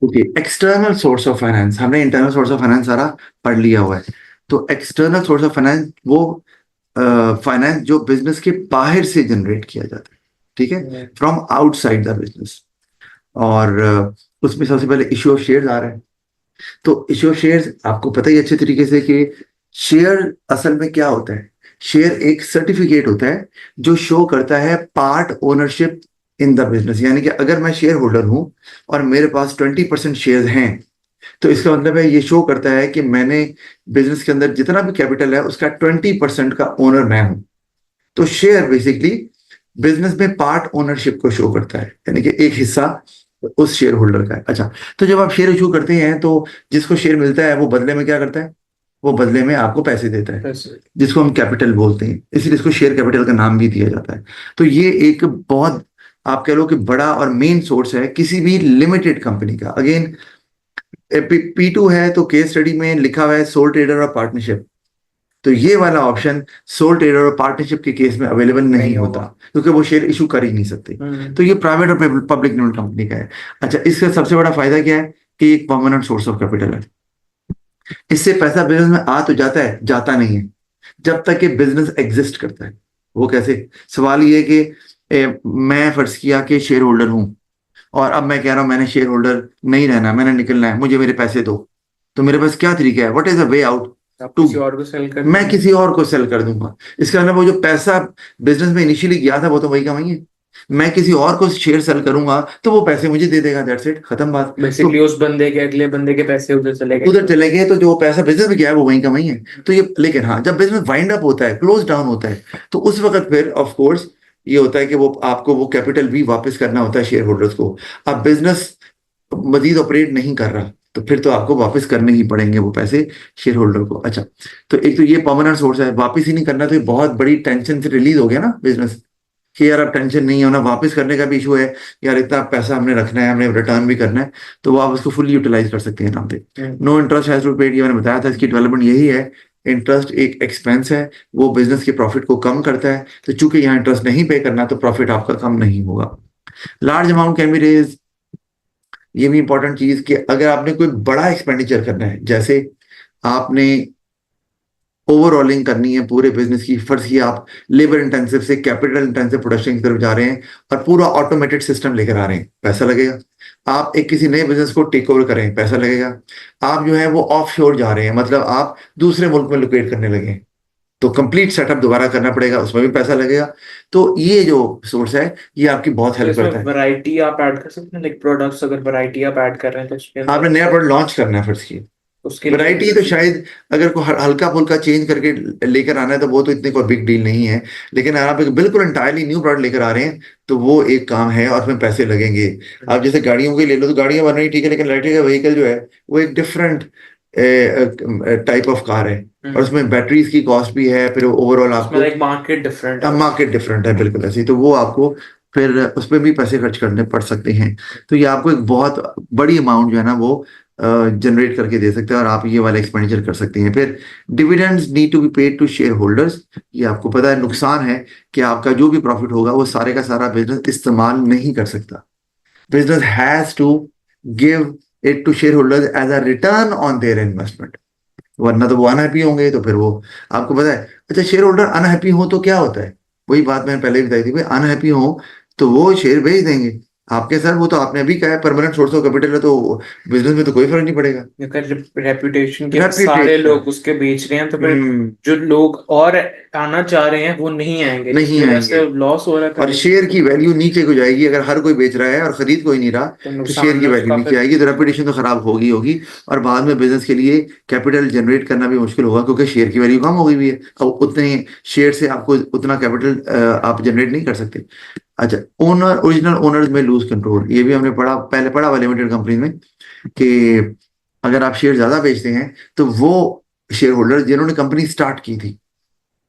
Okay, external source of finance, हमने internal source of finance सारा पढ़ लिया हुआ है। तो एक्सटर्नल सोर्स ऑफ फाइनेंस वो फाइनेंस जो बिजनेस के बाहर से जनरेट किया जाता है, ठीक है, फ्रॉम आउटसाइड द बिजनेस। और उसमें सबसे पहले इश्यू ऑफ शेयर्स आ रहा है। तो इश्यू ऑफ शेयर्स आपको पता ही अच्छे तरीके से कि शेयर असल में क्या होता है। शेयर एक सर्टिफिकेट होता है जो शो करता है part ownership in the business. यानी कि अगर मैं शेयर होल्डर हूं और मेरे पास 20% शेयर हैं, तो इसका मतलब है ये शो करता है कि मैंने बिजनेस के अंदर जितना भी कैपिटल है उसका 20% का ओनर मैं हूं। तो शेयर बेसिकली बिजनेस में पार्ट ओनरशिप को शो करता है, यानी कि एक हिस्सा उस शेयर होल्डर का है। अच्छा, तो जब आप शेयर इशू करते हैं तो जिसको शेयर मिलता है वो बदले में क्या करता है? वो बदले में आपको पैसे देता है, पैसे। जिसको हम कैपिटल बोलते हैं, इसलिए इसको शेयर कैपिटल का नाम भी दिया जाता है। तो ये एक बहुत, आप कह लो कि बड़ा और मेन सोर्स है किसी भी लिमिटेड कंपनी का। अगेन P2 है तो केस स्टडी में लिखा हुआ है सोल ट्रेडर और पार्टनरशिप। तो ये वाला ऑप्शन सोल ट्रेडर और पार्टनरशिप के केस में अवेलेबल नहीं होता, होगा। क्योंकि वो शेयर इशू कर ही नहीं सकते। तो ये प्राइवेट और पब्लिक लिमिटेड कंपनी का है। अच्छा, इसका सबसे बड़ा फायदा क्या है कि एक परमानेंट सोर्स ऑफ कैपिटल है। इससे पैसा बिजनेस में आ तो जाता है, जाता नहीं है जब तक कि बिजनेस एग्जिस्ट करता है। वो कैसे? सवाल ये है कि मैं फर्ज किया कि शेयर होल्डर हूं, और अब मैं कह रहा हूं मैंने शेयर होल्डर नहीं रहना, मैंने निकलना है, मुझे मेरे पैसे दो। तो मेरे पास क्या तरीका है? What is the way out? आप टू, किसी और को सेल कर मैं देंगे। किसी और को सेल कर दूंगा। इसका मतलब वो जो पैसा बिजनेस में इनिशियली गया था वो तो वही का वही है। मैं किसी और को शेयर सेल करूंगा तो वो पैसे मुझे दे देगा, दैट्स इट, खत्म बात। तो बेसिकली उस बंदे के अगले बंदे के पैसे उधर चले गए। उधर चले गए तो जो पैसा बिजनेस में गया है वो वहीं का वहीं है। तो ये, लेकिन हाँ, जब बिजनेस वाइंड अप होता है, क्लोज डाउन होता है, तो उस वक्त फिर ऑफ कोर्स ये होता है कि वो आपको वो कैपिटल भी वापस करना होता है शेयर होल्डर्स को। अब बिजनेस मजीद ऑपरेट नहीं कर रहा तो फिर तो आपको वापस करने ही पड़ेंगे वो पैसे शेयर होल्डर को। अच्छा, तो एक तो ये परमानेंट सोर्स है, वापस ही नहीं करना तो ये बहुत बड़ी टेंशन से रिलीज हो गया ना बिजनेस, कि यार अब टेंशन नहीं है, होना वापस करने का भी इशू है, यार इतना पैसा हमने रखना है, हमने रिटर्न भी करना है, तो वो आप उसको फुल यूटिलाइज कर सकते हैं नाम पे। No interest has to paid, ये मैंने बताया था, इसकी डेवलपमेंट यही है। इंटरेस्ट एक एक्सपेंस है, वो बिजनेस के प्रॉफिट को कम करता है, तो चूंकि यहाँ इंटरेस्ट नहीं पे करना तो प्रॉफिट आपका कम नहीं होगा। Large amount can be raise, ये भी इंपॉर्टेंट चीज कि अगर आपने कोई बड़ा एक्सपेंडिचर करना है, जैसे आपने ओवरऑलिंग करनी है पूरे बिजनेस की, फर्ज किया आप लेबर इंटेंसिव से कैपिटल इंटेंसिव प्रोडक्शन की तरफ जा रहे हैं और पूरा ऑटोमेटेड सिस्टम लेकर आ रहे हैं, पैसा लगेगा। आप एक किसी नए बिजनेस को टेक ओवर करें, पैसा लगेगा। आप जो है वो ऑफ शोर जा रहे हैं, मतलब आप दूसरे मुल्क में लोकेट करने लगे हैं, तो कंप्लीट सेटअप दोबारा करना पड़ेगा, उसमें भी पैसा लगेगा। तो ये जो सोर्स है ये आपकी बहुत तो हेल्प इसमें करता है। वैरायटी आप ऐड कर सकते हैं, लाइक प्रोडक्ट्स अगर वैरायटी आप ऐड कर रहे हैं तो उसके आपने अंदर नया प्रोडक्ट लॉन्च करना है फर्ज की, उसके लिए वैरायटी तो शायद अगर को हल्का फुल्का चेंज करके लेकर आना है तो वो तो इतनी कोई बिग डील नहीं है। लेकिन अगर आप एक बिल्कुल इंटायरली न्यू प्रोडक्ट लेकर आ रहे हैं तो वो एक काम है और उसमें पैसे लगेंगे। आप जैसे गाड़ियों के ले लो तो गाड़ियां बन रही ठीक है, लेकिन इलेक्ट्रिक व्हीकल जो है वो एक डिफरेंट टाइप ऑफ कार है, और उसमें बैटरीज की कॉस्ट भी है, फिर ओवरऑल उसमें आपको लाइक मार्केट डिफरेंट है उसका। मार्केट डिफरेंट है, बिल्कुल ऐसे ही, तो वो आपको फिर उस पर भी पैसे खर्च करने पड़ सकते हैं। तो ये आपको एक बहुत बड़ी अमाउंट जो है ना वो जनरेट करके दे सकते हैं, और आप ये वाला एक्सपेंडिचर कर सकते हैं। फिर dividends need to be paid to share holders. ये आपको पता है नुकसान है कि आपका जो भी प्रॉफिट होगा वो सारे का सारा बिजनेस इस्तेमाल नहीं कर सकता। Business has to give it to share holders as a return on their investment, वरना तो वो अनहैप्पी होंगे। तो फिर वो, आपको पता है, अच्छा, शेयर होल्डर अनहैप्पी हो तो क्या होता है? वही बात मैंने पहले भी बताई थी, भाई अनहैप्पी हो तो वो शेयर बेच देंगे आपके सर। वो तो आपने अभी कहा है परमानेंट सोर्स ऑफ कैपिटल है, तो बिजनेस में तो कोई फर्क नहीं पड़ेगा। अगर रेपुटेशन के सारे रेपुटेशन, लोग उसके बेच रहे हैं तो फिर हम्म, जो लोग और आना चाह रहे हैं वो नहीं आएंगे, नहीं जिसकी वजह आएंगे, से लॉस हो रहा है और कंपनी शेयर की वैल्यू नीचे को जाएगी। अगर हर कोई बेच रहा है और खरीद कोई नहीं रहा तो तो शेयर नुकसान की में वैल्यू उसका नीचे फिर आएगी, तो रेपुटेशन तो खराब होगी होगी। और बाद में बिजनेस के लिए कैपिटल जनरेट करना भी मुश्किल होगा, क्योंकि शेयर की वैल्यू कम हो गई भी है, अब उतने शेयर से आपको उतना कैपिटल आप जनरेट नहीं कर सकते। अच्छा, ओनर, ओरिजिनल ओनर्स में लूज कंट्रोल, ये भी हमने पढ़ा, पहले पढ़ा हुआ लिमिटेड कंपनी में, कि अगर आप शेयर ज्यादा बेचते हैं तो वो शेयर होल्डर जिन्होंने कंपनी स्टार्ट की थी,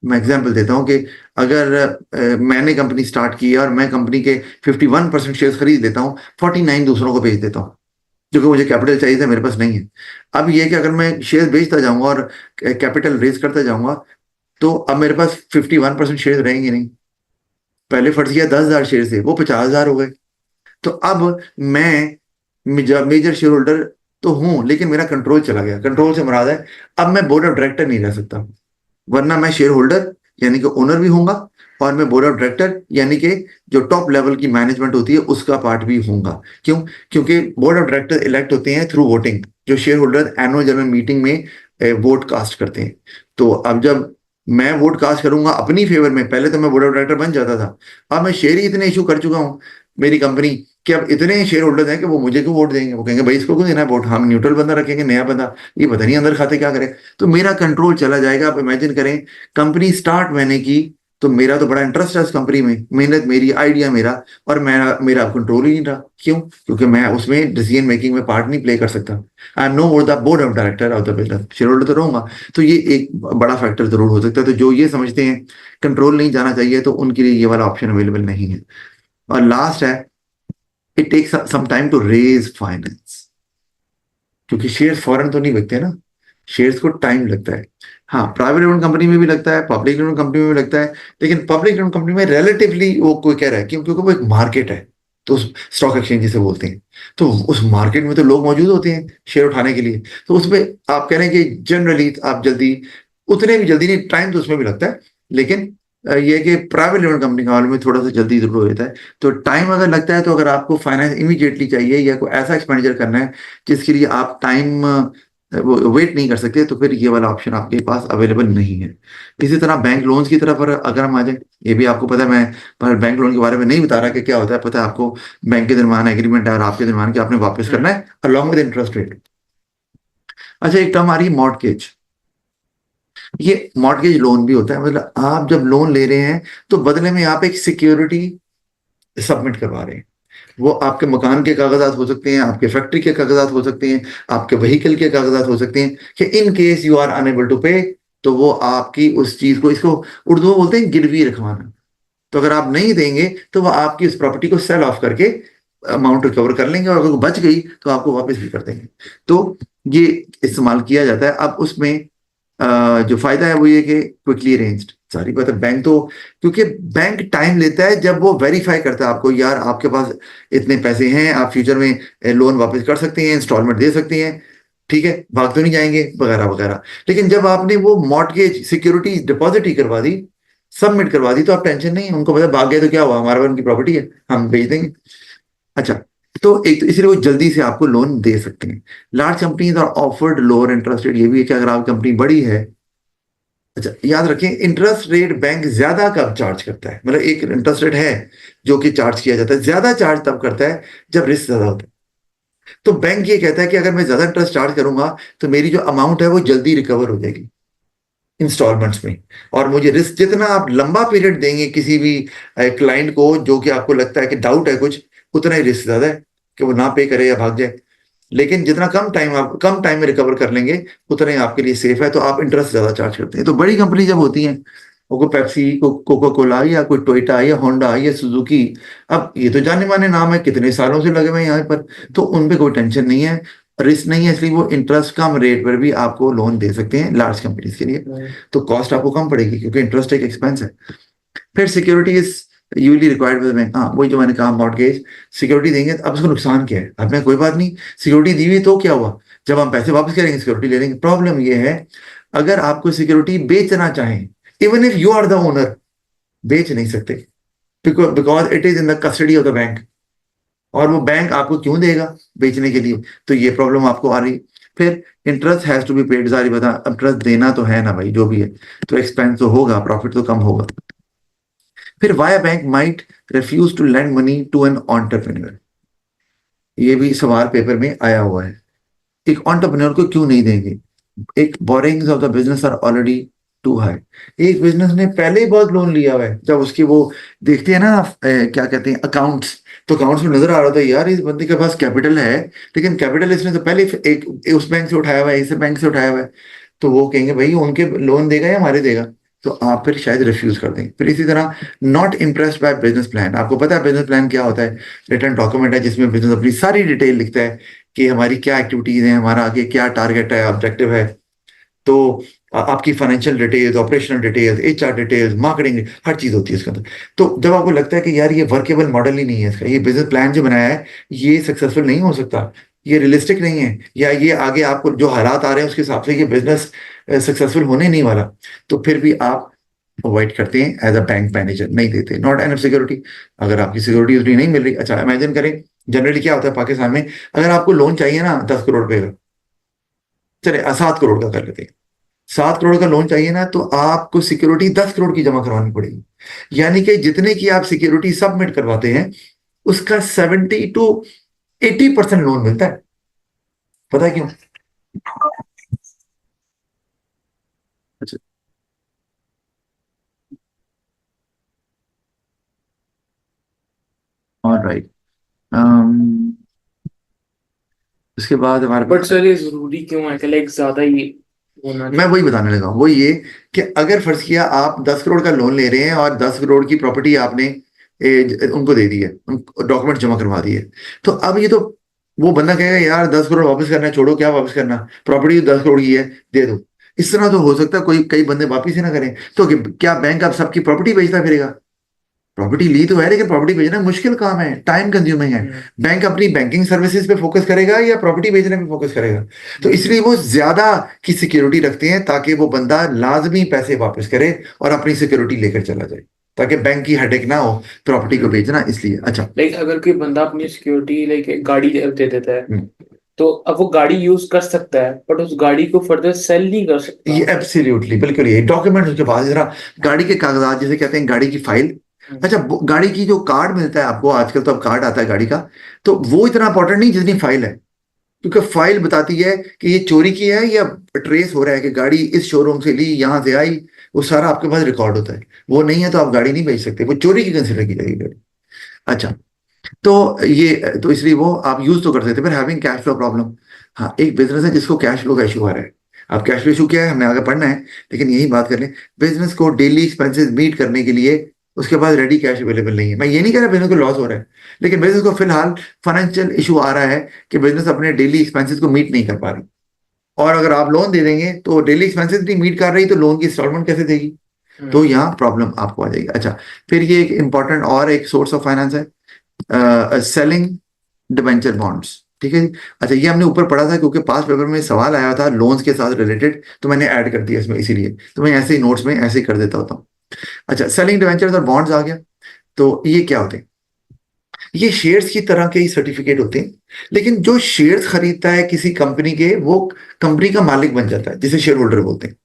मैं एग्जांपल देता हूं कि अगर मैंने कंपनी स्टार्ट की है और मैं कंपनी के 51% शेयर खरीद लेता हूँ, 49 दूसरों को बेच देता हूँ, क्योंकि मुझे कैपिटल चाहिए था, मेरे पास नहीं है। अब ये कि अगर मैं शेयर बेचता जाऊंगा और कैपिटल रेज करता जाऊंगा, तो अब मेरे पास 51% शेयर रहेंगे नहीं। पहले फर्ज किया 10,000 शेयर थे, वो 50,000 हो गए। तो अब मैं मेजर शेयर होल्डर तो हूं, लेकिन मेरा कंट्रोल चला गया। कंट्रोल से मुराद है अब मैं बोर्ड ऑफ डायरेक्टर नहीं रह सकता, वरना मैं शेयर होल्डर यानी कि ओनर भी होऊंगा, और मैं बोर्ड ऑफ डायरेक्टर यानी कि जो टॉप लेवल की मैनेजमेंट होती है उसका पार्ट भी होऊंगा। क्यों? क्योंकि बोर्ड ऑफ डायरेक्टर इलेक्ट होते हैं थ्रू वोटिंग, जो share holder annual general meeting में वोट कास्ट करते हैं। तो अब जब मैं वोट कास्ट करूंगा अपनी फेवर में, पहले तो मैं बोर्ड ऑफ डायरेक्टर बन जाता था, अब मैं शेयर ही इतने इशू कर चुका हूँ मेरी कंपनी कि अब इतने शेयर होल्डर्स हैं कि वो मुझे क्यों वोट देंगे, वो कहेंगे भाई इसको क्यों देना है वोट, हम न्यूट्रल बंदा रखेंगे, नया बंदा ये पता नहीं अंदर खाते क्या करे। तो मेरा कंट्रोल चला जाएगा। आप इमेजिन करें कंपनी स्टार्ट मैंने की, तो मेरा तो बड़ा इंटरेस्ट है उस कंपनी में, मेहनत मेरी, आइडिया मेरा, और मेरा मेरा कंट्रोल ही नहीं रहा। क्यों? क्योंकि मैं उसमें डिसीजन मेकिंग में पार्ट नहीं प्ले कर सकता। I am no more the board of director of the business, share holder तो रहूंगा। तो ये एक बड़ा फैक्टर जरूर हो सकता है। तो जो ये समझते हैं कंट्रोल नहीं जाना चाहिए, तो उनके लिए ये वाला ऑप्शन अवेलेबल नहीं है। और लास्ट है, it takes some time to raise finance, क्योंकि शेयर फौरन तो नहीं बिकते ना, शेयर्स को टाइम लगता है। हाँ, प्राइवेट लिमिटेड कंपनी में भी लगता है, पब्लिक लिमिटेड कंपनी में भी लगता है, लेकिन पब्लिक लिमिटेड कंपनी में रिलेटिवली वो कोई कह रहा है क्यों? क्योंकि वो एक मार्केट है, तो उस स्टॉक एक्सचेंज जिसे बोलते हैं, तो उस मार्केट में तो लोग मौजूद होते हैं शेयर उठाने के लिए। तो उसमें आप कह रहे हैं कि जनरली आप जल्दी, उतने भी जल्दी नहीं, टाइम तो उसमें भी लगता है, लेकिन ये है कि प्राइवेट लिमिटेड कंपनी के मामले में थोड़ा सा जल्दी जरूर हो जाता है। तो टाइम अगर लगता है, तो अगर आपको फाइनेंस इमीडिएटली चाहिए या कोई ऐसा एक्सपेंडिचर करना है जिसके लिए आप टाइम वेट नहीं कर सकते, तो फिर ये वाला ऑप्शन आपके पास अवेलेबल नहीं है। इसी तरह बैंक लोन्स की तरफ अगर हम आ जाए, ये भी आपको पता है, मैं पर बैंक लोन के बारे में नहीं बता रहा कि क्या होता है, पता है आपको, बैंक के दरमियान एग्रीमेंट है और आपके दरमियान कि आपने वापस करना है अलॉन्ग विद इंटरेस्ट रेट। अच्छा, एक टर्म आ रही है मॉर्टगेज। ये मॉर्टगेज लोन भी होता है, मतलब आप जब लोन ले रहे हैं तो बदले में आप एक सिक्योरिटी सबमिट करवा रहे हैं। वो आपके मकान के कागजात हो सकते हैं, आपके फैक्ट्री के कागजात हो सकते हैं, आपके व्हीकल के कागजात हो सकते हैं, कि in case you are unable to pay, तो वो आपकी उस चीज को, इसको उर्दू में बोलते हैं गिरवी रखवाना। तो अगर आप नहीं देंगे तो वो आपकी उस प्रॉपर्टी को सेल ऑफ करके अमाउंट रिकवर कर लेंगे, और अगर वो बच गई तो आपको वापस भी कर देंगे। तो ये इस्तेमाल किया जाता है। अब उसमें जो फायदा है वो ये कि क्विकली अरेंज्ड, सारी बात है। बैंक तो, क्योंकि बैंक टाइम लेता है जब वो वेरीफाई करता है आपको, यार आपके पास इतने पैसे हैं, आप फ्यूचर में लोन वापस कर सकते हैं, इंस्टॉलमेंट दे सकते हैं, ठीक है, भाग तो नहीं जाएंगे वगैरह वगैरह। लेकिन जब आपने वो मॉर्टगेज सिक्योरिटी डिपॉजिट ही करवा दी, सबमिट करवा दी, तो आप टेंशन नहीं, उनको पता भाग गए तो क्या हुआ, हमारे पास उनकी प्रॉपर्टी है, हम बेच देंगे। अच्छा, तो एक तो इसलिए वो जल्दी से आपको लोन दे सकते हैं। Large companies are offered lower interest rate, ये भी है कि अगर आपकी कंपनी बड़ी है। अच्छा, याद रखें, इंटरेस्ट रेट बैंक ज्यादा कब चार्ज करता है, मतलब एक इंटरेस्ट रेट है जो कि चार्ज किया जाता है, ज्यादा चार्ज तब करता है जब रिस्क ज्यादा होता है। तो बैंक ये कहता है कि अगर मैं ज्यादा इंटरेस्ट चार्ज करूंगा तो मेरी जो अमाउंट है वो जल्दी रिकवर हो जाएगी इंस्टॉलमेंट्स में, और मुझे रिस्क, जितना आप लंबा पीरियड देंगे किसी भी क्लाइंट को जो कि आपको लगता है कि डाउट है कुछ, उतना ही रिस्क ज्यादा है कि वो ना पे करे या भाग जाए। लेकिन जितना कम टाइम, आप कम टाइम में रिकवर कर लेंगे, उतना ही आपके लिए सेफ है, तो आप इंटरेस्ट ज्यादा चार्ज करते हैं। तो बड़ी कंपनी जब होती हैं, वो कोई पेप्सी, कोका कोला, या कोई टोयोटा या होंडा या सुजुकी, अब ये तो जाने माने नाम है, कितने सालों से लगे हुए हैं यहाँ पर, तो उन पे कोई टेंशन नहीं है, रिस्क नहीं है, इसलिए वो इंटरेस्ट कम रेट पर भी आपको लोन दे सकते हैं लार्ज कंपनीज के लिए। तो कॉस्ट आपको कम पड़ेगी, क्योंकि इंटरेस्ट एक एक्सपेंस है। फिर security is usually required with bank. हाँ, वही जो मैंने कहा, मॉर्टगेज सिक्योरिटी देंगे, अब उसको नुकसान क्या है? अब मैं कोई बात नहीं, सिक्योरिटी दी हुई तो क्या हुआ, जब हम पैसे वापस करेंगे सिक्योरिटी ले लेंगे। प्रॉब्लम ये है, अगर आपको सिक्योरिटी बेचना चाहें, even if you are the owner, बेच नहीं सकते, because it is in the custody of the bank, और वो बैंक आपको क्यों देगा बेचने के लिए? तो ये प्रॉब्लम आपको आ रही। फिर interest has to be paid, sorry बता, अब इंटरेस्ट देना तो है ना भाई, जो भी है, तो एक्सपेंस तो होगा, प्रॉफिट तो कम होगा। फिर why bank might refuse to lend money to an entrepreneur, ये भी सवाल पेपर में आया हुआ है। एक एंटरप्रेन्योर को क्यों नहीं देंगे? एक, borrowings of the business are already too high. एक बिजनेस ने पहले ही बहुत लोन लिया हुआ है, जब उसकी वो देखते हैं ना क्या कहते हैं, अकाउंट्स, तो अकाउंट्स में नजर आ रहा था यार इस बंदे के पास कैपिटल है, लेकिन कैपिटल इसने तो पहले एक उस बैंक से उठाया हुआ है, इस बैंक से उठाया हुआ है, तो वो कहेंगे भाई उनके लोन देगा या हमारे देगा, तो आप फिर शायद रिफ्यूज कर देंगे। फिर इसी तरह, not impressed by business plan. आपको पता है बिजनेस प्लान क्या होता है? रिटर्न डॉक्यूमेंट है जिसमें बिजनेस अपनी सारी डिटेल लिखता है कि हमारी क्या एक्टिविटीज हैं, हमारा आगे क्या टारगेट है, ऑब्जेक्टिव है। तो आपकी financial details, operational details, HR details, marketing, हर चीज होती है इसके अंदर। तो जब आपको लगता है कि यार ये वर्केबल मॉडल ही नहीं है इसका, ये बिजनेस प्लान जो बनाया है ये सक्सेसफुल नहीं हो सकता, ये रियलिस्टिक नहीं है, या ये आगे आपको जो हालात आ रहे हैं उसके हिसाब से ये बिजनेस सक्सेसफुल होने नहीं वाला, तो फिर भी आप अवॉइड करते हैं एज अ बैंक मैनेजर, नहीं देते, नॉट एनफ सिक्योरिटी। अगर आपकी सिक्योरिटी उतनी नहीं मिल रही, अच्छा इमेजिन करें जनरली क्या होता है पाकिस्तान में, अगर आपको लोन चाहिए ना 10 करोड़ रुपए का, चले 7 करोड़ का कर लेते हैं, 7 करोड़ का लोन चाहिए ना, तो आपको सिक्योरिटी 10 करोड़ की जमा करवानी पड़ेगी। यानी कि जितने की आप सिक्योरिटी सबमिट करवाते हैं उसका 70 to 80% लोन मिलता है। पता है क्यों? अच्छा, ऑलराइट। उसके बाद हमारे बट पास, सर ये जरूरी क्यों है कि लाइक ज्यादा ही होना मैं वही चाहिए? बताने लगा हूं, वो ये कि अगर फर्ज किया आप 10 करोड़ का लोन ले रहे हैं और 10 करोड़ की प्रॉपर्टी आपने उनको दे दी है, डॉक्यूमेंट जमा करवा दिए, तो अब ये तो वो बंदा कहेगा यार 10 करोड़ वापस करना है, छोड़ो क्या वापस करना, प्रॉपर्टी 10 करोड़ की है, दे दो। इस तरह तो हो सकता है कोई कई बंदे वापिस ही ना करें, तो क्या बैंक आप सबकी प्रॉपर्टी बेचता फिरेगा? प्रॉपर्टी ली तो है लेकिन प्रॉपर्टी बेचना मुश्किल काम है, टाइम कंज्यूमिंग है। हम्म, बैंक अपनी बैंकिंग सर्विसेज पे फोकस करेगा या प्रॉपर्टी बेचने पे फोकस करेगा? तो हम्म, इसलिए वो ज्यादा की सिक्योरिटी रखते हैं ताकि वो बंदा लाजमी पैसे वापस करे और अपनी सिक्योरिटी लेकर चला जाए, ताकि बैंक की हेडेक ना हो प्रॉपर्टी को हम्म। बेचना, इसलिए। अच्छा। लाइक अगर कोई बंदा अपनी सिक्योरिटी लाइक एक गाड़ी दे देता है, हम्म, तो अब वो गाड़ी यूज कर सकता है बट उस गाड़ी को फर्दर सेल नहीं कर सकता। ये एब्सोल्युटली बिल्कुल, ये डॉक्यूमेंट उसके पास जरा, गाड़ी के कागजात जिसे कहते हैं, गाड़ी की फाइल। हम्म, अच्छा, गाड़ी की जो कार्ड मिलता है आपको आजकल, तो अब कार्ड आता है गाड़ी का, तो वो इतना इंपॉर्टेंट नहीं जितनी फाइल है, क्योंकि फाइल बताती है कि ये चोरी की है या ट्रेस हो रहा है कि गाड़ी इस शोरूम से ली, यहां से आई, वो सारा आपके पास रिकॉर्ड होता है। वो नहीं है तो आप गाड़ी नहीं बेच सकते, वो चोरी की कंसिडर की जाएगी गाड़ी। अच्छा, तो ये तो इसलिए वो आप यूज तो कर सकते, पर हैविंग कैश फ्लो प्रॉब्लम, हाँ एक बिजनेस है जिसको कैश फ्लो का इशू आ रहा है। अब कैश फ्लो इशू क्या है हमने आगे पढ़ना है, लेकिन यही बात कर लें, बिजनेस को डेली एक्सपेंसेस मीट करने के लिए उसके पास रेडी कैश अवेलेबल नहीं है। मैं ये नहीं कह रहा बिजनेस को लॉस हो रहा है, लेकिन बिजनेस को फिलहाल फाइनेंशियल इशू आ रहा है कि बिजनेस अपने डेली एक्सपेंसेस को मीट नहीं कर पा रही, और अगर आप लोन दे देंगे तो डेली एक्सपेंसेस नहीं मीट कर रही तो लोन की इंस्टॉलमेंट कैसे देगी? तो हम्म, यहाँ प्रॉब्लम आपको आ जाएगी। अच्छा, फिर ये एक इंपॉर्टेंट और एक सोर्स ऑफ फाइनेंस है, सेलिंग डिबेंचर बॉन्ड्स। ठीक है जी। अच्छा, ये हमने ऊपर पढ़ा था क्योंकि पास पेपर में सवाल आया था लोन्स के साथ रिलेटेड, तो मैंने ऐड कर दिया इसमें, इसीलिए तो मैं ऐसे ही नोट्स में ऐसे ही कर देता होता हूँ। अच्छा, सेलिंग डिबेंचर्स और बॉन्ड्स आ गया, तो ये क्या होते हैं? ये शेयर्स की तरह के ही सर्टिफिकेट होते हैं, लेकिन जो शेयर्स खरीदता है किसी कंपनी के, वो कंपनी का मालिक बन जाता है, जिसे शेयर होल्डर बोलते हैं,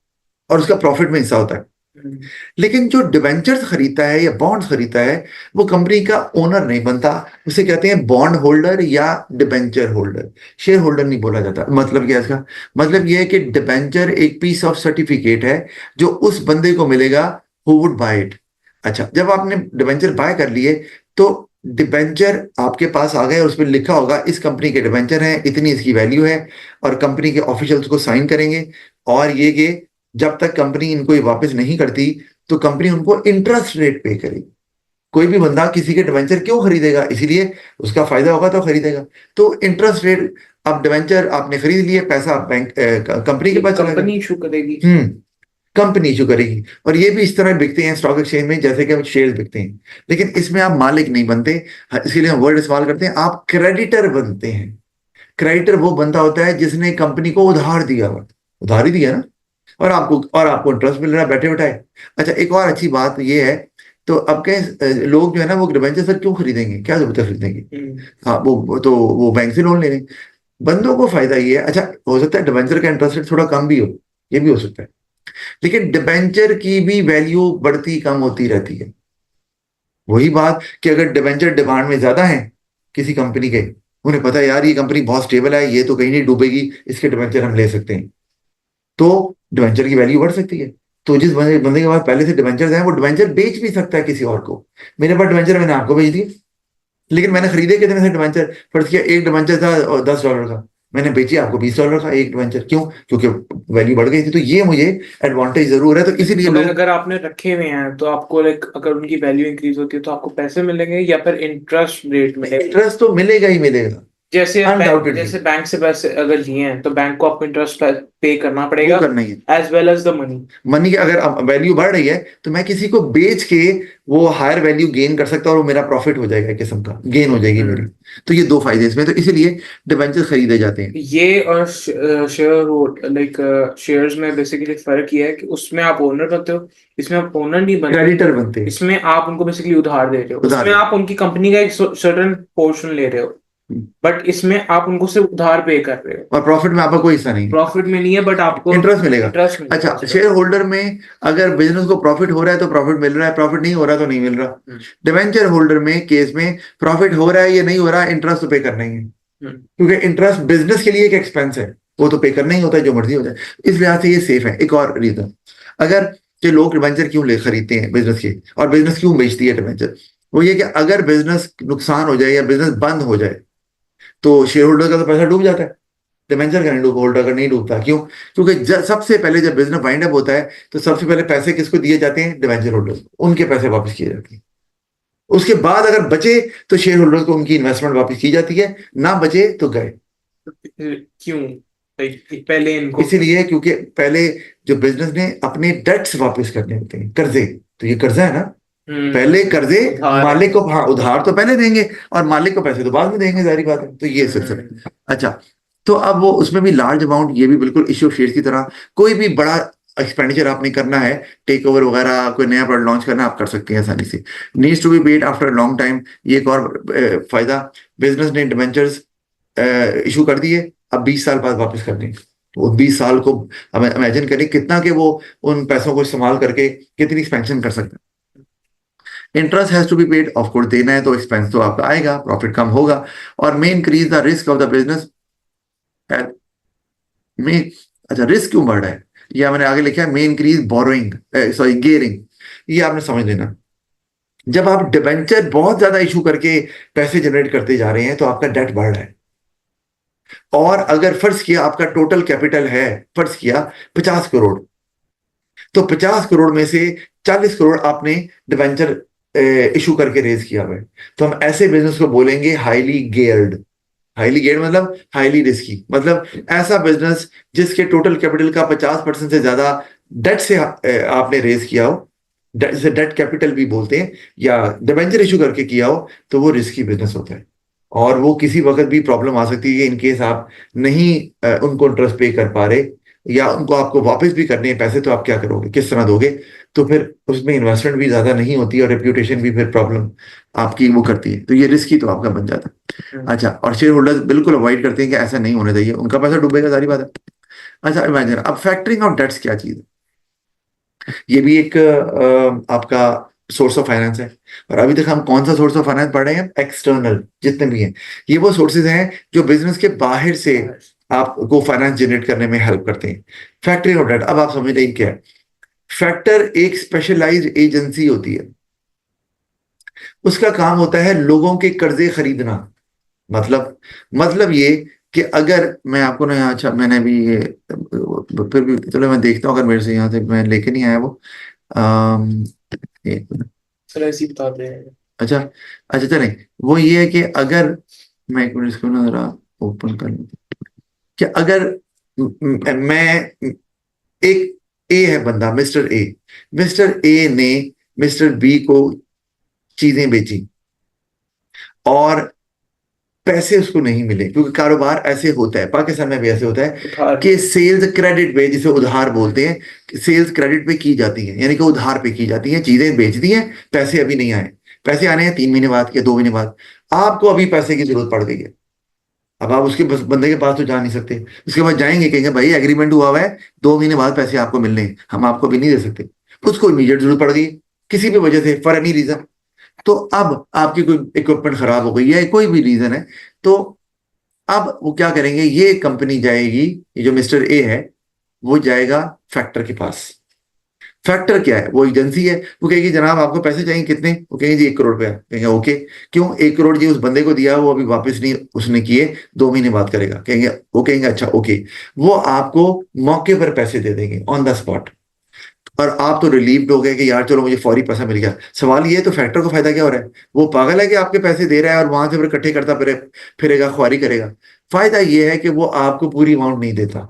और उसका प्रॉफिट में हिस्सा होता है। हम्म, लेकिन जो डिबेंचर्स खरीदता है या बॉन्ड्स खरीदता है, वो कंपनी का ओनर नहीं बनता, उसे कहते हैं बॉन्ड होल्डर या डिबेंचर होल्डर। शेयर होल्डर नहीं बोला जाता। मतलब क्या है इसका? मतलब यह है कि डिबेंचर एक पीस ऑफ सर्टिफिकेट है जो उस बंदे को मिलेगा हु वुड बाय इट। अच्छा, जब आपने डिबेंचर बाय कर लिए, तो डिबेंचर आपके पास आ गए और उसमें लिखा होगा इस कंपनी के डिबेंचर हैं, इतनी इसकी वैल्यू है, और कंपनी के ऑफिशियल्स को साइन करेंगे, और ये कि जब तक कंपनी इनको ये वापस नहीं करती तो कंपनी उनको इंटरेस्ट रेट पे करेगी। कोई भी बंदा किसी के डिवेंचर क्यों खरीदेगा? इसीलिए उसका फायदा होगा तो खरीदेगा। तो इंटरेस्ट रेट, अब डिवेंचर आपने खरीद लिए, पैसा बैंक कंपनी के ये पास चला गया। कंपनी इशू करेगी। हम्म, कंपनी इशू करेगी, और ये भी इस तरह बिकते हैं स्टॉक एक्सचेंज में जैसे कि शेयर बिकते हैं, लेकिन इसमें आप मालिक नहीं बनते। इसीलिए हम वर्ड इस्तेमाल करते हैं, आप क्रेडिटर बनते हैं। क्रेडिटर वो बंदा होता है जिसने कंपनी को उधार दिया हुआ, उधार ही दिया ना, और आपको इंटरेस्ट मिल रहा है बैठे बैठाए। अच्छा, एक और अच्छी बात ये है, तो अब के लोग जो है ना वो डिबेंचर सर क्यों खरीदेंगे, क्या जरूरत है खरीदेंगे? हम्म, हाँ, वो बैंक से लोन ले लें। बंदों को फायदा ये है, अच्छा हो सकता है डिबेंचर का इंटरेस्ट रेट थोड़ा कम भी हो, ये भी हो सकता है, लेकिन डिबेंचर की भी वैल्यू बढ़ती कम होती रहती है। वही बात कि अगर डिबेंचर डिमांड में ज्यादा है किसी कंपनी के, उन्हें पता है यार ये कंपनी बहुत स्टेबल है, ये तो कहीं नहीं डूबेगी, इसके डिबेंचर हम ले सकते हैं, तो डिवेंचर की वैल्यू बढ़ सकती है। तो जिस बंदे के पास पहले से डिवेंचर है वो डिवेंचर बेच भी सकता है किसी और को। मेरे पास डिवेंचर मैंने आपको बेच दिए, लेकिन मैंने खरीदे कितने से डिवेंचर? फर्ज किया एक डिवेंचर था $10 का, मैंने बेची आपको $20 का एक डिवेंचर, क्यों? क्योंकि वैल्यू बढ़ गई थी। तो ये मुझे एडवांटेज जरूर है, तो इसीलिए मगर लोग, अगर आपने रखे हुए हैं तो आपको लाइक अगर उनकी वैल्यू इंक्रीज होती है तो आपको पैसे मिलेंगे या फिर इंटरेस्ट रेट मिलेगा? इंटरेस्ट तो मिलेगा ही मिलेगा। अनडाउटेडली जैसे बैंक से पैसे अगर लिए हैं तो बैंक को आपको इंटरेस्ट पे करना वो पड़ेगा करना ही है। As well as the money. Money की अगर वैल्यू बढ़ रही है तो मैं किसी को बेच के वो हायर वैल्यू गेन कर सकता हूँ और वो मेरा प्रॉफिट हो जाएगा, एक किस्म का गेन हो जाएगी मेरी। तो ये दो फायदे इसमें, तो इसीलिए डिबेंचर खरीदे जाते हैं। ये और शेयर्स में बेसिकली फर्क ये है कि उसमें आप ओनर बनते हो, इसमें आप ओनर नहीं बनते, क्रेडिटर बनते हैं, इसमें आप उनको बेसिकली उधार दे रहे हो, उधार उसमें आप उनकी कंपनी का एक सर्टेन पोर्शन ले रहे हो, बट इसमें आप उनको सिर्फ उधार पे कर रहे हो, और प्रॉफिट में आपका कोई हिस्सा नहीं है, प्रॉफिट में नहीं है बट आपको इंटरेस्ट मिलेगा। इंटरेस्ट मिलेगा। अच्छा, शेयर होल्डर में अगर बिजनेस को प्रॉफिट हो रहा है तो प्रॉफिट मिल रहा है, प्रॉफिट नहीं हो रहा तो नहीं मिल रहा। डिवेंचर होल्डर में केस में प्रॉफिट हो रहा है या नहीं हो रहा है, इंटरेस्ट तो पे करना ही है, क्योंकि इंटरेस्ट बिजनेस के लिए एक एक्सपेंस है, वो तो पे करना ही होता है जो मर्जी हो जाए। इस लिहाज से ये सेफ है। एक और रीजन, अगर जो लोग डिवेंचर क्यों ले खरीदते हैं बिजनेस के, और बिजनेस क्यों बेचती है डिवेंचर, वो ये कि अगर बिजनेस नुकसान हो जाए या बिजनेस बंद हो जाए तो शेयर होल्डर का तो पैसा डूब जाता है, डिवेंचर का नहीं डूब, होल्डर का नहीं डूबता। क्यों? क्योंकि सबसे पहले जब बिजनेस वाइंड अप होता है तो सबसे पहले पैसे किसको दिए जाते हैं? डिवेंचर होल्डर्स को, उनके पैसे वापस किए जाते हैं। उसके बाद अगर बचे तो शेयर होल्डर्स को उनकी इन्वेस्टमेंट वापस की जाती है, ना बचे तो गए। क्यों? पहले इनको इसीलिए क्योंकि पहले जो बिजनेस ने अपने डेट्स वापस करने होते हैं, कर्जे, तो ये कर्जा है ना, पहले कर्जे मालिक को, हाँ उधार तो पहले देंगे और मालिक को पैसे तो बाद में देंगे, जारी बात है। तो ये सिलसिला। अच्छा, तो अब वो उसमें भी लार्ज अमाउंट, ये भी बिल्कुल इश्यू शेयर की तरह, कोई भी बड़ा एक्सपेंडिचर आपने करना है, टेक ओवर वगैरह, कोई नया प्रोडक्ट लॉन्च करना, आप कर सकते हैं आसानी से। Needs to be paid after a long time, ये एक और फायदा। बिजनेस ने डिवेंचर्स इशू कर दिए, अब 20 साल बाद वापस कर देंगे, तो 20 साल को हमें इमेजिन करें कितना कि वो उन पैसों को इस्तेमाल करके कितनी एक्सपेंशन कर सकते हैं। Interest has to be paid, of course देना है तो एक्सपेंस तो आपका आएगा, प्रॉफिट कम होगा। और may increase the risk of the business में। अच्छा, रिस्क क्यों बढ़ रहा है, या मैंने आगे लिखा है may increase borrowing, sorry gearing, ये आपने समझ लेना। जब आप डिबेंचर बहुत ज्यादा इशू करके पैसे जनरेट करते जा रहे हैं तो आपका डेट बढ़ रहा है। और अगर फर्ज किया आपका टोटल कैपिटल है, फर्ज किया 50 करोड़, तो 50 करोड़ में से 40 करोड़ आपने डिबेंचर इशू करके रेज किया हुआ है, तो हम ऐसे बिजनेस को बोलेंगे हाईली गेयर्ड। हाईली गेयर्ड मतलब हाईली रिस्की, मतलब ऐसा बिजनेस जिसके टोटल कैपिटल का 50% से ज्यादा डेट से आपने रेज किया हो, जिसे डेट कैपिटल भी बोलते हैं, या डिबेंचर इशू करके किया हो, तो वो रिस्की बिजनेस होता है। और वो किसी वक्त भी प्रॉब्लम आ सकती है इनकेस आप नहीं उनको इंटरेस्ट पे कर पा रहे, या उनको आपको वापस भी करने हैं पैसे, तो आप क्या करोगे, किस तरह दोगे? तो फिर उसमें इन्वेस्टमेंट भी ज्यादा नहीं होती और रेप्यूटेशन भी फिर प्रॉब्लम आपकी वो करती है, तो ये रिस्की तो आपका बन जाता है। अच्छा, और शेयर होल्डर्स बिल्कुल अवॉइड करते हैं कि ऐसा नहीं होना चाहिए, उनका पैसा डूबेगा, सारी बात है। अच्छा, इमेजिन अब फैक्टरिंग ऑफ डेट्स क्या चीज है, ये भी एक आपका सोर्स ऑफ फाइनेंस है। और अभी तक हम कौन सा सोर्स ऑफ फाइनेंस पढ़ रहे हैं? एक्सटर्नल जितने भी हैं, ये वो सोर्सेज हैं जो बिजनेस के बाहर से आपको फाइनेंस जनरेट करने में हेल्प करते हैं। फैक्टरिंग ऑफ डेट, अब आप समझ रहे हैं क्या है? फैक्टर एक स्पेशलाइज्ड एजेंसी होती है, उसका काम होता है लोगों के कर्जे खरीदना। मतलब ये कि अगर मैं आपको ना, अच्छा मैंने भी ये, फिर भी चलो मैं देखता हूँ, अगर मेरे से यहाँ से मैं लेके नहीं आया वो, एक मिनट। सर ऐसी बताते हैं। अच्छा, अच्छा चलें, वो ये है कि अगर मैं एक मिनट इसको ना जरा ओपन कर लूं, कि अगर मैं एक, ए है बंदा, मिस्टर ए ने मिस्टर बी को चीजें बेची और पैसे उसको नहीं मिले, क्योंकि कारोबार ऐसे होता है, पाकिस्तान में भी ऐसे होता है कि सेल्स क्रेडिट पे, जिसे उधार बोलते हैं, सेल्स क्रेडिट पे की जाती है, यानी कि उधार पे की जाती है, चीजें बेच दी हैं, पैसे अभी नहीं आए, पैसे आने हैं 3 महीने बाद या 2 महीने बाद, आपको अभी पैसे की जरूरत पड़ गई है। अब आप उसके बंदे के पास तो जा नहीं सकते, उसके बाद जाएंगे, कहेंगे भाई एग्रीमेंट हुआ हुआ है, 2 महीने बाद पैसे आपको मिलने हैं, हम आपको अभी नहीं दे सकते। उसको इमीडिएट जरूरत पड़ गई किसी भी वजह से, फॉर एनी रीजन, तो अब आपकी कोई इक्विपमेंट खराब हो गई है, कोई भी रीजन है, तो अब वो क्या करेंगे, ये कंपनी जाएगी, ये जो मिस्टर ए है वो जाएगा फैक्टर के पास। फैक्टर क्या है? वो एजेंसी है, वो कहेगी जनाब आपको पैसे चाहिए कितने, वो कहेंगे जी 1 करोड़ रुपया, कहेंगे ओके, क्यों 1 करोड़ जी उस बंदे को दिया, वो अभी वापस नहीं उसने किए, 2 महीने बाद करेगा, कहेंगे वो कहेंगे अच्छा ओके, वो आपको मौके पर पैसे दे देंगे ऑन द स्पॉट। और आप तो रिलीव्ड हो गए कि यार चलो मुझे फौरी पैसा मिल गया। सवाल ये है, तो फैक्टर को फायदा क्या हो रहा है? वो पागल है कि आपके पैसे दे रहा है और वहां से फिर इकट्ठे करता फिरेगा, ख्वारी करेगा। फायदा ये है कि वो आपको पूरी अमाउंट नहीं देता।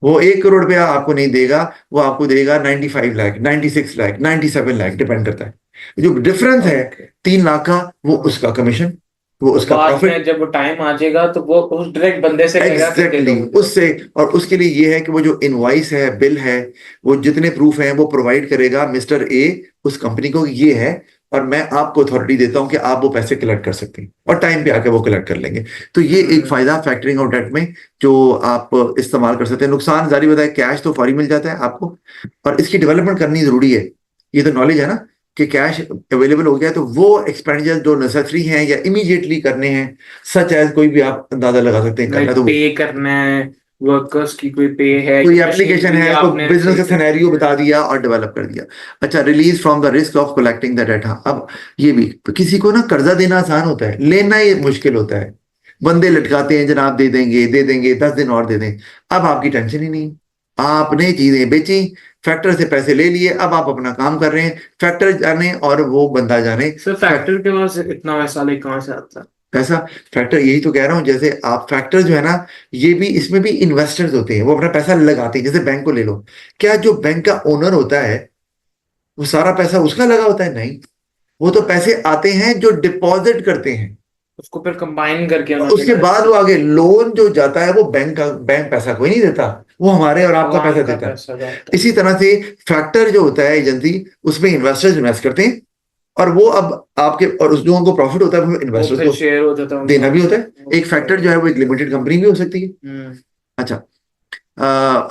वो 1 करोड़ रुपया आपको नहीं देगा, वो आपको देगा 95 लाख, 96 लाख, 97 लाख, डिपेंड करता है। जो डिफरेंस है ओके। 3 लाख का, वो उसका कमीशन, वो तो उसका बाद प्रॉफिट। में जब वो टाइम आ जाएगा तो वो उस डायरेक्ट बंदे से कहेगा कि दे एग्जैक्टली दो मुझे। उससे। और उसके लिए ये है कि वो जो इनवॉइस है, बिल है, वो जितने प्रूफ हैं वो प्रोवाइड करेगा मिस्टर ए उस कंपनी को, ये है, और मैं आपको अथॉरिटी देता हूं कि आप वो पैसे कलेक्ट कर सकते हैं, और टाइम पे आके वो कलेक्ट कर लेंगे। तो ये एक हम्म। फायदा फैक्टरिंग ऑफ डेट में जो आप इस्तेमाल कर सकते हैं। नुकसान जारी बताए, कैश तो फौरी मिल जाता है आपको, और इसकी डेवलपमेंट करनी जरूरी है। ये तो नॉलेज है ना कि कैश अवेलेबल हो गया, तो वो एक्सपेंडिचर जो नेसेसरी हैं या इमीडिएटली करने हैं, सच एज कोई भी आप अंदाजा लगा सकते हैं, करना है लाइक तो पे करना है, वर्कर्स की कोई पे है, कोई एप्लीकेशन मशीनरी है, उसको आपने बिजनेस का सही से। सिनेरियो बता दिया और डेवलप कर दिया। अच्छा, release from the risk of collecting the data. अब ये भी किसी को ना कर्जा देना आसान होता है, लेना ही मुश्किल होता है। बंदे लटकाते हैं, जनाब दे देंगे दे देंगे, 10 दिन और दे दें। अब आपकी टेंशन ही नहीं, आपने चीजें बेची, फैक्टर से पैसे ले लिए, अब आप अपना काम कर रहे हैं, फैक्टर जाने और वो बंदा जाने। सर फैक्टर के पास इतना पैसा लाइक कहाँ से आता है? पैसा, फैक्टर, यही तो कह रहा हूं, जैसे आप फैक्टर जो है ना, ये भी, इसमें भी इन्वेस्टर्स होते हैं, वो अपना पैसा लगाते हैं। जैसे बैंक को ले लो, क्या जो बैंक का ओनर होता है वो सारा पैसा उसका लगा होता है? नहीं, वो तो पैसे आते हैं जो डिपॉजिट करते हैं, उसको फिर कंबाइन करके उन्होंने उसके बाद वो आगे लोन जो जाता है वो बैंक का, बैंक पैसा कोई नहीं देता, वो हमारे और आपका पैसा आवाम का देता है। पैसा जाता है। इसी तरह से फैक्टर जो होता है एजेंसी, उसमें इन्वेस्टर्स इन्वेस्ट करते हैं, और वो अब आपके, और उस लोगों को प्रॉफिट होता है, वो वो इन्वेस्टर्स फिर को शेयर हो जाता है देना उनका। भी होता है। एक फैक्टर जो है वो एक लिमिटेड कंपनी भी हो सकती है। हम्म। अच्छा,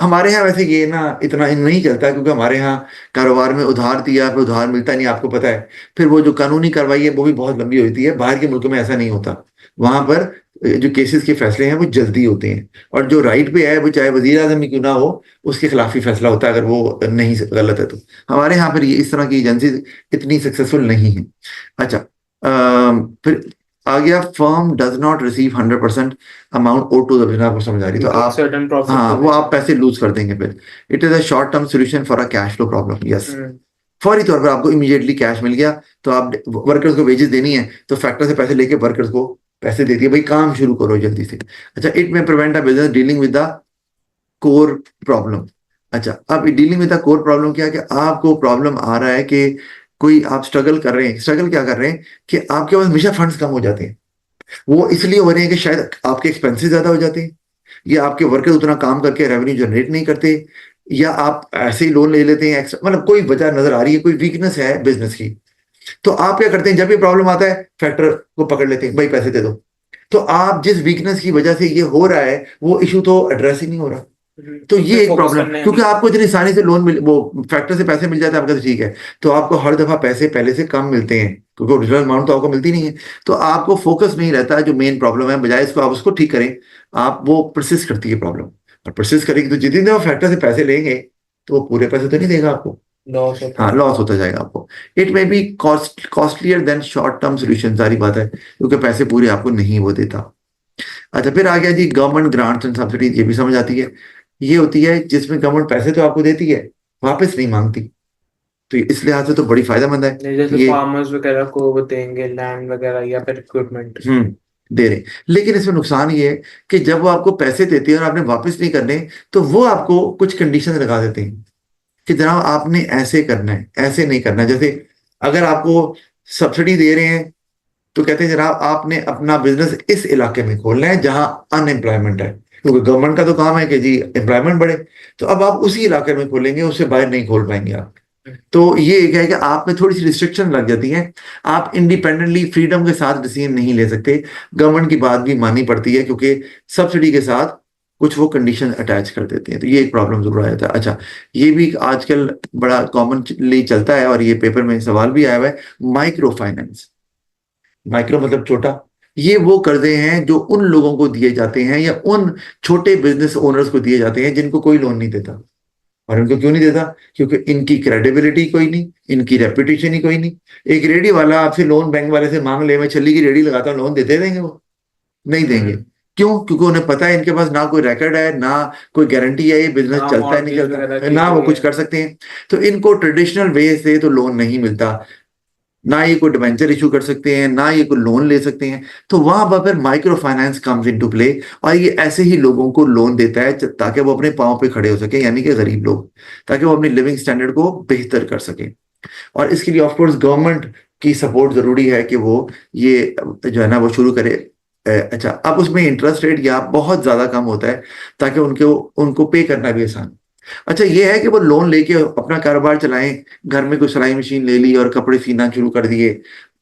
हमारे यहाँ वैसे ये ना इतना नहीं चलता, क्योंकि हमारे यहाँ कारोबार में उधार दिया फिर उधार मिलता नहीं, आपको पता है। फिर वो जो कानूनी कार्रवाई है वो भी बहुत लंबी होती है। बाहर के मुल्कों में ऐसा नहीं होता, वहां पर जो केसेस के फैसले हैं वो जल्दी होते हैं, और जो राइट पे है वो चाहे वजीर आजम ही क्यों ना हो, उसके खिलाफ ही फैसला होता है अगर वो नहीं गलत है तो। हमारे यहाँ पर ये इस तरह की एजेंसी इतनी सक्सेसफुल नहीं है। अच्छा, फिर आ गया, firm does not receive 100% amount owe to the बिना, आपको समझ आ रही तो एक आप, सर्टेन प्रॉफिट हाँ, को वो आप लेकर। पैसे लूज कर देंगे फिर। It is a short term solution for a cash flow problem, yes. Hmm. फौरी तौर पर आपको इमीडिएटली कैश मिल गया, तो आप वर्कर्स को वेजेस देनी है, तो फैक्टर से पैसे लेके वर्कर्स को पैसे दे दिए, भाई काम शुरू करो जल्दी से। अच्छा, इट में prevent a business dealing with the core problem. अच्छा, अब dealing with the core problem क्या है, कि आपको प्रॉब्लम आ रहा है कि कोई आप स्ट्रगल कर रहे हैं, स्ट्रगल क्या कर रहे हैं कि आपके पास हमेशा फंड्स कम हो जाते हैं। वो इसलिए हो रहे हैं कि शायद आपके एक्सपेंसेस ज्यादा हो जाते हैं, या आपके वर्कर उतना काम करके रेवेन्यू जनरेट नहीं करते, या आप ऐसे ही लोन ले लेते हैं मतलब कोई वजह नजर आ रही है, कोई वीकनेस है बिजनेस की। तो आप क्या करते हैं, जब ये प्रॉब्लम आता है फैक्टर को पकड़ लेते हैं, भाई पैसे दे दो। तो आप जिस वीकनेस की वजह से ये हो रहा है, वो इशू तो एड्रेस ही नहीं हो रहा। तो ये फिर एक फोकस प्रॉब्लम, करने हैं क्योंकि नहीं। आपको इतनी आसानी से लोन मिल, वो फैक्टर से पैसे मिल जाते हैं आपका, तो ठीक है। तो आपको हर दफा पैसे पहले से कम मिलते हैं, क्योंकि ओरिजिनल अमाउंट तो आपको मिलती नहीं है। तो आपको फोकस नहीं रहता है जो मेन प्रॉब्लम है, बजाय इसको आप उसको ठीक करें, आप वो परसिस्ट करती है प्रॉब्लम। और परसिस्ट करेगी तो जितनी देर वो फैक्टर से पैसे लेंगे, तो वो पूरे पैसे तो नहीं देगा आपको, लॉस होता हाँ, है। लॉस होता जाएगा आपको। It may be costlier then short term solution, सारी बात है, क्योंकि पैसे पूरे आपको नहीं वो देता। अच्छा, फिर आ गया जी गवर्नमेंट ग्रांट्स एंड सब्सिडीज, ये भी समझ आती है। ये होती है जिसमें गवर्नमेंट पैसे तो आपको देती है, वापस नहीं मांगती, तो इस लिहाज से तो बड़ी फायदेमंद है नहीं, जैसे ये। फार्मर्स वगैरह को वो देंगे लैंड वगैरह या फिर इक्विपमेंट। दे रहे, लेकिन इसमें नुकसान ये है कि जब वो आपको पैसे देते हैं और आपने वापस नहीं करने, तो वो आपको कुछ कंडीशन लगा देते हैं कि जनाब आपने ऐसे करना है, ऐसे नहीं करना है। जैसे अगर आपको सब्सिडी दे रहे हैं, तो कहते हैं जनाब आपने अपना बिजनेस इस इलाके में खोलना है जहां अनएम्प्लॉयमेंट है, क्योंकि गवर्नमेंट का तो काम है कि जी एम्प्लॉयमेंट बढ़े। तो अब आप उसी इलाके में खोलेंगे, उससे बाहर नहीं खोल पाएंगे आप। तो ये एक है कि आप में थोड़ी सी रिस्ट्रिक्शन लग जाती है, आप इंडिपेंडेंटली फ्रीडम के साथ डिसीजन नहीं ले सकते, गवर्नमेंट की बात भी माननी पड़ती है, क्योंकि सब्सिडी के साथ कुछ वो कंडीशन अटैच कर देते हैं, तो ये एक प्रॉब्लम जरूर आ जाता है। अच्छा, ये भी आजकल बड़ा कॉमनली चलता है, और ये पेपर में सवाल भी आया हुआ है, माइक्रो फाइनेंस। माइक्रो मतलब छोटा, ये वो कर्जे हैं जो उन लोगों को दिए जाते हैं, या उन छोटे बिजनेस ओनर्स को दिए जाते हैं जिनको कोई लोन नहीं देता। और इनको क्यों नहीं देता? क्योंकि इनकी क्रेडिबिलिटी कोई नहीं, इनकी रेपुटेशन ही कोई नहीं। एक रेडी वाला आपसे लोन बैंक वाले से मांग ले, मैं छल्ली की रेडी लगाता हूँ, लोन देते देंगे वो? नहीं देंगे। क्यों? क्योंकि उन्हें पता है इनके पास ना कोई रिकॉर्ड है, ना कोई गारंटी है, ये बिजनेस ना चलता है नहीं मॉर्गेज वगैरह चलता, की ना वो कोई कुछ है। कर सकते हैं। तो इनको ट्रेडिशनल वे से तो लोन नहीं मिलता, ना ये कोई डिबेंचर इशू कर सकते हैं, ना ये कोई लोन ले सकते हैं। तो वहां पर फिर micro finance comes into play, और ये ऐसे ही लोगों को लोन देता है ताकि वो अपने पाँव पे खड़े हो सके, यानी कि गरीब लोग, ताकि वो अपनी लिविंग स्टैंडर्ड को बेहतर कर सके। और इसके लिए ऑफ कोर्स गवर्नमेंट की सपोर्ट जरूरी है कि वो ये जो है ना वो शुरू करे। अच्छा, अब उसमें इंटरेस्ट रेट या बहुत ज्यादा कम होता है ताकि उनको उनको पे करना भी आसान। अच्छा, ये है कि वो लोन लेके अपना कारोबार चलाएं, घर में कोई सिलाई मशीन ले ली और कपड़े सीना शुरू कर दिए,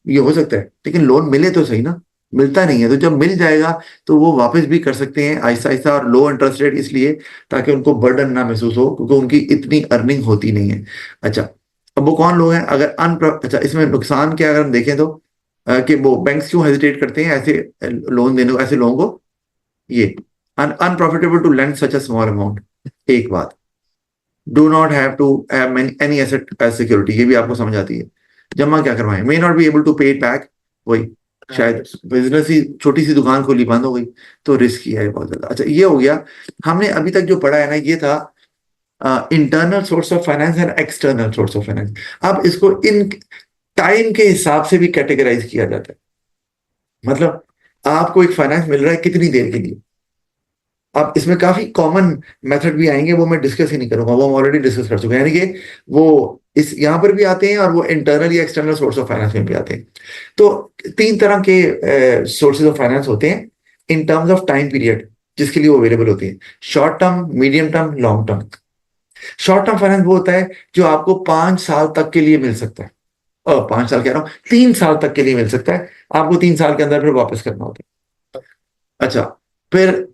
ये हो सकता है, लेकिन लोन मिले तो सही ना। मिलता नहीं है, तो जब मिल जाएगा तो वो वापस भी कर सकते हैं आहिस्ता आहिस्ता, और लो इंटरेस्ट रेट इसलिए ताकि उनको बर्डन ना महसूस हो, क्योंकि उनकी इतनी अर्निंग होती नहीं है। अच्छा, अब वो कौन लोग हैं? अगर अच्छा, इसमें नुकसान क्या है अगर हम देखें तो कि वो बैंक्स क्यों हेजिटेट करते हैं ऐसे लोन देने को ऐसे लोगों को? ये unprofitable to lend such a small amount, एक बात। Do not have to have any asset as security, ये भी आपको समझ आती है। जमा क्या करवाएं, may not be able to pay it back, वही शायद बिजनेस ही छोटी सी दुकान खोली बंद हो गई, तो रिस्क ही है बहुत ज्यादा। अच्छा, ये हो गया। हमने अभी तक जो पढ़ा है ना, ये था internal source of finance and external source of finance. अब इसको इन टाइम के हिसाब से भी कैटेगराइज किया जाता है। मतलब आपको एक फाइनेंस मिल रहा है कितनी देर के लिए। अब इसमें काफी कॉमन मेथड भी आएंगे, वो मैं डिस्कस ही नहीं करूंगा, वो हम ऑलरेडी डिस्कस कर चुके हैं, यानी कि वो इस यहां पर भी आते हैं और वो इंटरनल या एक्सटर्नल सोर्स ऑफ फाइनेंस में भी आते हैं। तो तीन तरह के सोर्सेज ऑफ फाइनेंस होते हैं in terms of time period जिसके लिए वो अवेलेबल होती है। Short term, medium term, long term. Short term finance वो होता है जो आपको 5 साल तक के लिए मिल सकता है, और 5 साल कह रहा हूं, 3 साल तक के लिए मिल सकता है, आपको 3 साल के अंदर फिर वापस करना होता है। अच्छा, फिर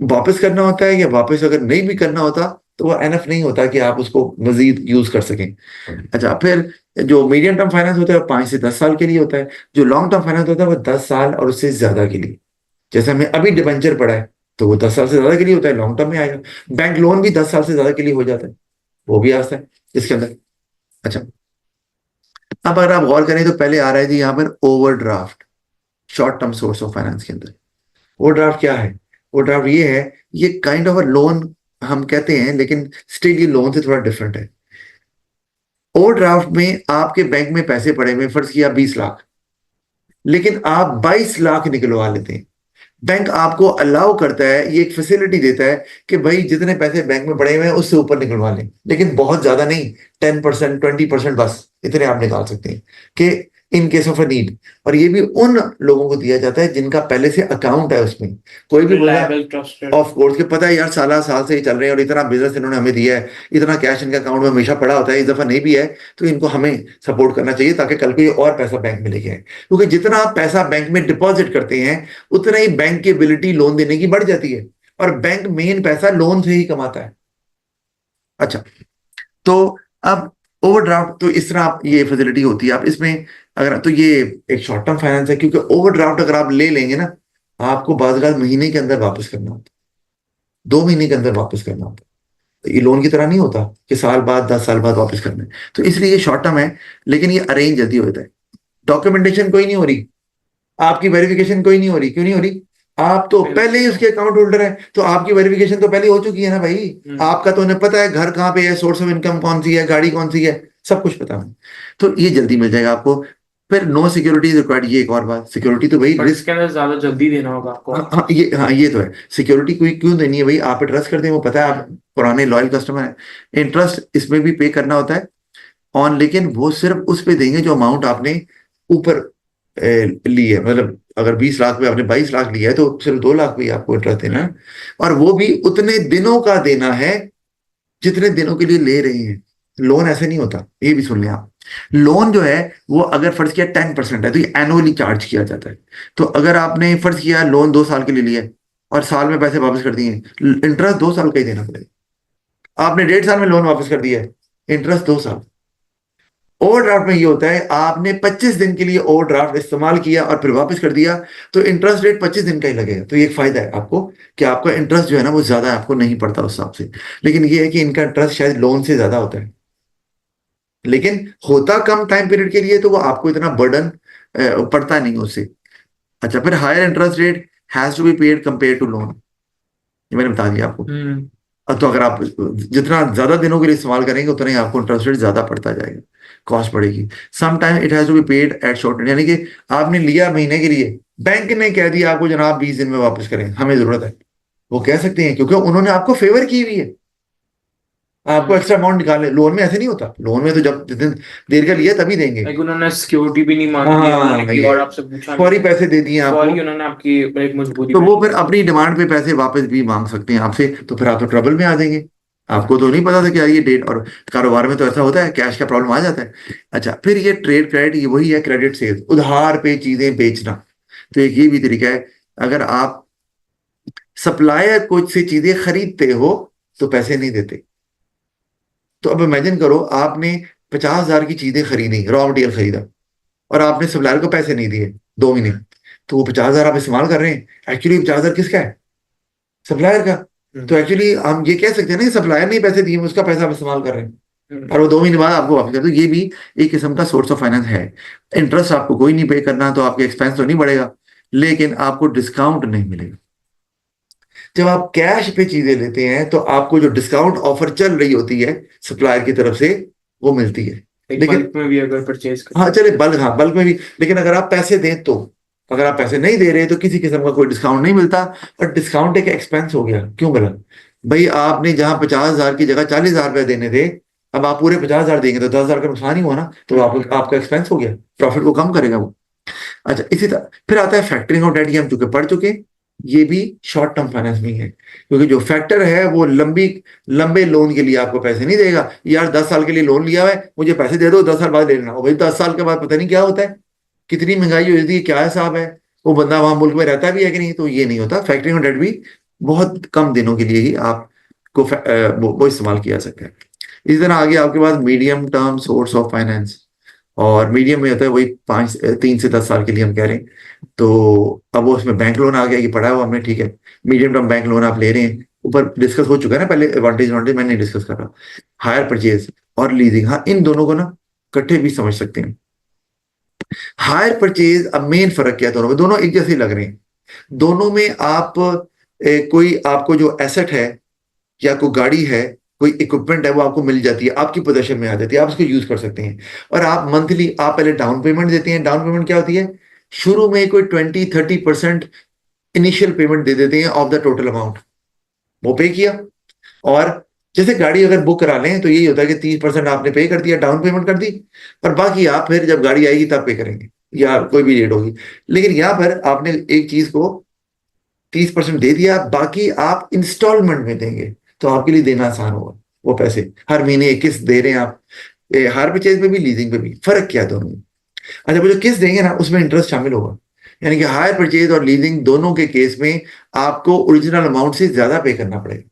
वापस करना होता है, या वापस अगर नहीं भी करना होता तो वो एनफ नहीं होता कि आप उसको मजीद यूज कर सकें। अच्छा, फिर जो मीडियम टर्म फाइनेंस होता है वो 5 से 10 साल के लिए होता है। जो लॉन्ग टर्म फाइनेंस होता है वो 10 साल और उससे ज्यादा के लिए। जैसे हमें अभी डिबेंचर पड़ा है तो वो 10 साल से ज्यादा के लिए होता है, लॉन्ग टर्म में आएगा। बैंक लोन भी 10 साल से ज्यादा के लिए हो जाता है, वो भी आता है इसके अंदर। अच्छा, अब अगर आप गौर करें तो पहले आ रहा है जी यहाँ पर overdraft, short term source of finance के अंदर। ओवरड्राफ्ट क्या है? ओवरड्राफ्ट ये है, ये काइंड ऑफ अ लोन हम कहते हैं, लेकिन स्टिल ये लोन से थोड़ा डिफरेंट है। ओवरड्राफ्ट में आपके बैंक में पैसे पड़े हुए, फर्ज किया 20 लाख, लेकिन आप 22 लाख निकलवा लेते हैं। बैंक आपको अलाउ करता है, ये एक फैसिलिटी देता है कि भाई जितने पैसे बैंक में पड़े हुए हैं उससे ऊपर निकलवा लें, लेकिन बहुत ज्यादा नहीं, 10%, 20%, बस इतने आप निकाल सकते हैं कि in case of a need. और ये भी उन लोगों को दिया जाता है जिनका पहले से अकाउंट है उसमें। कोई भी बोला रिलायबल, ट्रस्टेड। ऑफ कोर्स के पता है यार, साल साल से ही चल रहे हैं और इतना बिजनेस इन्होंने हमें दिया है, इतना कैश इनके अकाउंट में हमेशा पड़ा होता है, इस दफा नहीं भी है तो इनको हमें सपोर्ट करना चाहिए ताकि कल को ये और पैसा बैंक में लेके आए। क्योंकि जितना आप पैसा बैंक में डिपॉजिट करते हैं उतना ही बैंक की एबिलिटी लोन देने की बढ़ जाती है, और बैंक मेन पैसा लोन से ही कमाता है। अच्छा, तो अब ओवरड्राफ्ट तो इस तरह आप ये फैसिलिटी होती है आप इसमें, अगर तो ये एक शॉर्ट टर्म फाइनेंस है, क्योंकि ओवरड्राफ्ट अगर आप ले लेंगे ना, आपको बाज़ महीने के अंदर वापस करना होता है, 2 महीने के अंदर वापस करना होता है। ये लोन की तरह नहीं होता कि साल बाद 10 साल बाद वापस करना है, तो इसलिए ये शॉर्ट टर्म है, लेकिन ये अरेंज जल्दी होता है। डॉक्यूमेंटेशन कोई नहीं हो रही, आपकी वेरिफिकेशन कोई नहीं हो रही, क्यों नहीं हो रही? आप तो पहले ही उसके अकाउंट होल्डर है, तो आपकी वेरिफिकेशन तो पहले हो चुकी है ना भाई। आपका तो उन्हें पता है घर कहाँ पे है, सोर्स ऑफ इनकम कौन सी है, गाड़ी कौन सी है, सब कुछ पता है, तो ये जल्दी मिल जाएगा आपको। फिर नो सिक्योरिटी रिक्वायर्ड, ये एक और बात, सिक्योरिटी तो भाई बट रिस्क। इसके अंदर ज्यादा जल्दी देना होगा आपको। हाँ, ये तो है, सिक्योरिटी कोई क्यों देनी है भाई, आप पे ट्रस्ट करते हैं, वो पता है आप पुराने लॉयल कस्टमर हैं। इंटरेस्ट इसमें भी पे करना होता है ऑन, लेकिन वो सिर्फ उस पे देंगे जो अमाउंट आपने ऊपर ली है। मतलब अगर 20 लाख पे आपने 22 लाख लिया है तो सिर्फ 2 लाख पे ही आपको इंटरेस्ट देना है, और वो भी उतने दिनों का देना है जितने दिनों के लिए ले रहे हैं। लोन ऐसे नहीं होता, ये भी सुन लें आप। लोन जो है वो अगर फर्ज किया 10% है तो ये एनुअली चार्ज किया जाता है। तो अगर आपने फर्ज किया लोन 2 साल के लिए लिया है और साल में पैसे वापस कर दिए, इंटरेस्ट 2 साल का ही देना पड़ेगा। आपने 1.5 साल में लोन वापस कर दिया है, इंटरेस्ट 2 साल। ओवरड्राफ्ट में ये होता है, आपने 25 दिन के लिए ओवरड्राफ्ट इस्तेमाल किया और फिर वापस कर दिया, तो इंटरेस्ट रेट 25 दिन का ही लगेगा। तो ये एक फायदा है आपको कि आपका इंटरेस्ट जो है ना वो ज्यादा आपको नहीं पड़ता उस हिसाब से। लेकिन ये है कि इनका इंटरेस्ट शायद लोन से ज्यादा होता है, लेकिन होता कम टाइम पीरियड के लिए, तो वो आपको इतना बर्डन पड़ता नहीं उससे। अच्छा, फिर higher interest rate has to be paid compare to loan, ये मैंने बता दिया आपको। तो अगर आप जितना ज्यादा दिनों के लिए इस्तेमाल करेंगे उतना ही आपको इंटरेस्ट रेट ज्यादा पड़ता जाएगा, कॉस्ट बढ़ेगी। Sometime it has to be paid at short, यानी कि आपने लिया महीने के लिए, बैंक ने कह दिया आपको जनाब 20 दिन में वापस करें, हमें जरूरत है, वो कह सकते हैं क्योंकि उन्होंने आपको फेवर की हुई है, आपको एक्स्ट्रा अमाउंट निकालने। लोन में ऐसे नहीं होता, लोन में तो जब जितने देर का लिया तभी देंगे, लाइक उन्होंने सिक्योरिटी भी नहीं मांगी है, उन्होंने हाँ की ये और आपसे पूछा फौरी नहीं, पैसे दे दिए आपको, सॉरी उन्होंने आपकी एक मजबूरी तो में वो फिर अपनी डिमांड पे पैसे वापस भी मांग सकते हैं आपसे, तो फिर आप तो ट्रबल में आ जाएंगे। आपको तो नहीं पता था कि यार ये डेट, और कारोबार में तो ऐसा होता है, कैश का प्रॉब्लम आ जाता है। अच्छा, फिर ये ट्रेड क्रेडिट, ये वही है क्रेडिट सेल्स, उधार पे चीजें बेचना। तो एक ये भी तरीका है, अगर आप सप्लायर कुछ से चीजें खरीदते हो तो पैसे नहीं देते। तो अब इमेजिन करो आपने 50,000 की चीजें खरीदी, रॉ मटेरियल खरीदा, और आपने सप्लायर को पैसे नहीं दिए 2 महीने, तो वो 50,000 आप इस्तेमाल कर रहे हैं, एक्चुअली 50,000 किसका है? सप्लायर का। तो एक्चुअली हम ये कह सकते हैं ना कि सप्लायर ने पैसे दिए, उसका पैसा आप इस्तेमाल कर रहे हैं, और वो 2 महीने बाद आपको वापस कर। तो ये भी एक किस्म का सोर्स ऑफ फाइनेंस है। इंटरेस्ट आपको कोई नहीं पे करना, तो आपके एक्सपेंस तो नहीं बढ़ेगा, लेकिन आपको डिस्काउंट नहीं मिलेगा। जब आप कैश पे चीजें लेते हैं तो आपको जो डिस्काउंट ऑफर चल रही होती है सप्लायर की तरफ से, वो मिलती है। लेकिन बल्क में भी अगर परचेज कर, हाँ चले बल्क, हाँ बल्क में भी, लेकिन अगर आप पैसे दें तो, अगर आप पैसे नहीं दे रहे तो किसी किस्म का कोई डिस्काउंट नहीं मिलता। और डिस्काउंट एक एक्सपेंस हो गया, क्यों मिला? भाई आपने जहां 50,000 की जगह 40,000 रुपए देने थे, अब आप पूरे 50,000 देंगे तो 10,000 का नुकसान ही हुआ ना, तो आपका एक्सपेंस हो गया, प्रॉफिट को कम करेगा वो। अच्छा, इसी तरह फिर आता है फैक्टरिंग ऑफ डेट, ये हम चूंकि पढ़ चुके, ये भी शॉर्ट टर्म फाइनेंस में ही है, क्योंकि जो फैक्टर है वो लंबे लोन के लिए आपको पैसे नहीं देगा। यार 10 साल के लिए लोन लिया हुआ है, मुझे पैसे दे दो, 10 साल बाद ले लेना। और भाई 10 साल के बाद पता नहीं क्या होता है, कितनी महंगाई हो जाती है, क्या हिसाब है, वो बंदा वहां मुल्क में रहता भी है कि नहीं, तो ये नहीं होता। फैक्टरिंग ऑफ डेट भी बहुत कम दिनों के लिए ही आपको वो इस्तेमाल किया जा सकता है। इसी तरह आगे आपके पास medium term source of finance, और मीडियम में होता है वही 3 से 10 साल के लिए हम कह रहे हैं। तो अब वो उसमें बैंक लोन आ गया, ये पढ़ा हुआ हमने, ठीक है। मीडियम टर्म बैंक लोन आप ले रहे हैं, ऊपर डिस्कस हो चुका है ना पहले, एडवांटेज मैं नहीं डिस्कस कर रहा। हायर परचेज और लीजिंग, हाँ इन दोनों को ना इकट्ठे भी समझ सकते हैं। हायर परचेज, अब मेन फर्क क्या है दोनों में? दोनों एक जैसे ही लग रहे हैं। दोनों में आप कोई आपको जो एसेट है या कोई गाड़ी है, कोई इक्विपमेंट है, वो आपको मिल जाती है, आपकी पोजेशन में आ जाती है, आप उसको यूज कर सकते हैं। और आप मंथली, आप पहले डाउन पेमेंट देते हैं। डाउन पेमेंट क्या होती है? शुरू में कोई 20-30% इनिशियल पेमेंट दे देते हैं ऑफ द टोटल अमाउंट, वो पे किया। और जैसे गाड़ी अगर बुक करा लें तो यही होता है कि 30% आपने पे कर दिया, डाउन पेमेंट कर दी, और बाकी आप फिर जब गाड़ी आएगी तब पे करेंगे, या कोई भी डेट होगी। लेकिन यहां पर आपने एक चीज को 30% दे दिया, बाकी आप इंस्टॉलमेंट में देंगे, तो आपके लिए देना आसान होगा वो पैसे, हर महीने एक किस्त दे रहे हैं आप। हायर परचेज में भी लीजिंग में भी फर्क क्या है दोनों में? अच्छा, वो जो किस्त देंगे ना उसमें इंटरेस्ट शामिल होगा, यानी कि हायर परचेज और लीजिंग दोनों के केस में आपको ओरिजिनल अमाउंट से ज्यादा पे करना पड़ेगा।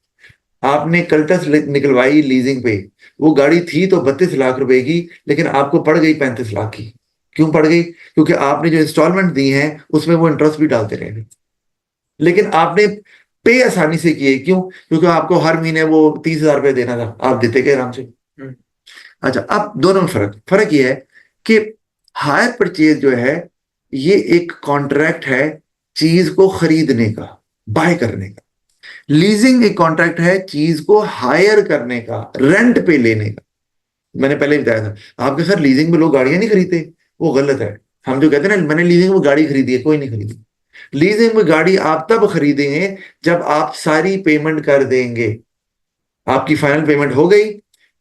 आपने कल्टस निकलवाई लीजिंग पे, वो गाड़ी थी तो 32 लाख रुपए की, लेकिन आपको पड़ गई 35 लाख की। क्यों पड़ गई? क्योंकि आपने जो इंस्टॉलमेंट दी है उसमें वो इंटरेस्ट भी डालते रहे, लेकिन आपने पे आसानी से किए। क्यों? क्योंकि आपको हर महीने वो 30,000 रुपये देना था, आप देते गए आराम से। अच्छा, अब दोनों में फर्क ये है कि हायर परचेज जो है ये एक कॉन्ट्रैक्ट है चीज को खरीदने का, बाय करने का। लीजिंग एक कॉन्ट्रैक्ट है चीज को हायर करने का, रेंट पे लेने का। मैंने पहले ही बताया था आपके सर, लीजिंग में लोग गाड़ियां नहीं खरीदते, वो गलत है। हम जो कहते हैं ना मैंने लीजिंग में गाड़ी खरीदी है, कोई नहीं खरीदी। लीजिंग में गाड़ी आप तब खरीदेंगे जब आप सारी पेमेंट कर देंगे, आपकी फाइनल पेमेंट हो गई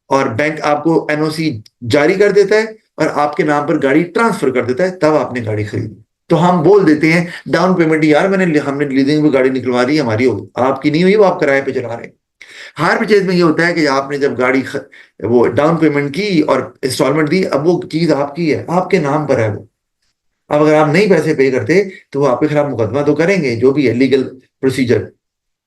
और बैंक आपको एनओसी जारी कर देता है और आपके नाम पर गाड़ी ट्रांसफर कर देता है, तब आपने गाड़ी खरीदी। तो हम बोल देते हैं डाउन पेमेंट, यार हमने लीजिंग में गाड़ी निकलवा दी, हमारी होगी, आपकी नहीं हुई, वो आप किराए पे चला रहे हैं। हायर परचेज में ये होता है कि आपने जब वो डाउन पेमेंट की और इंस्टॉलमेंट दी, अब वो चीज आपकी है, आपके नाम पर है वो। अब अगर आप नहीं पैसे पे करते तो वो आपके खिलाफ मुकदमा तो करेंगे, जो भी है लीगल प्रोसीजर।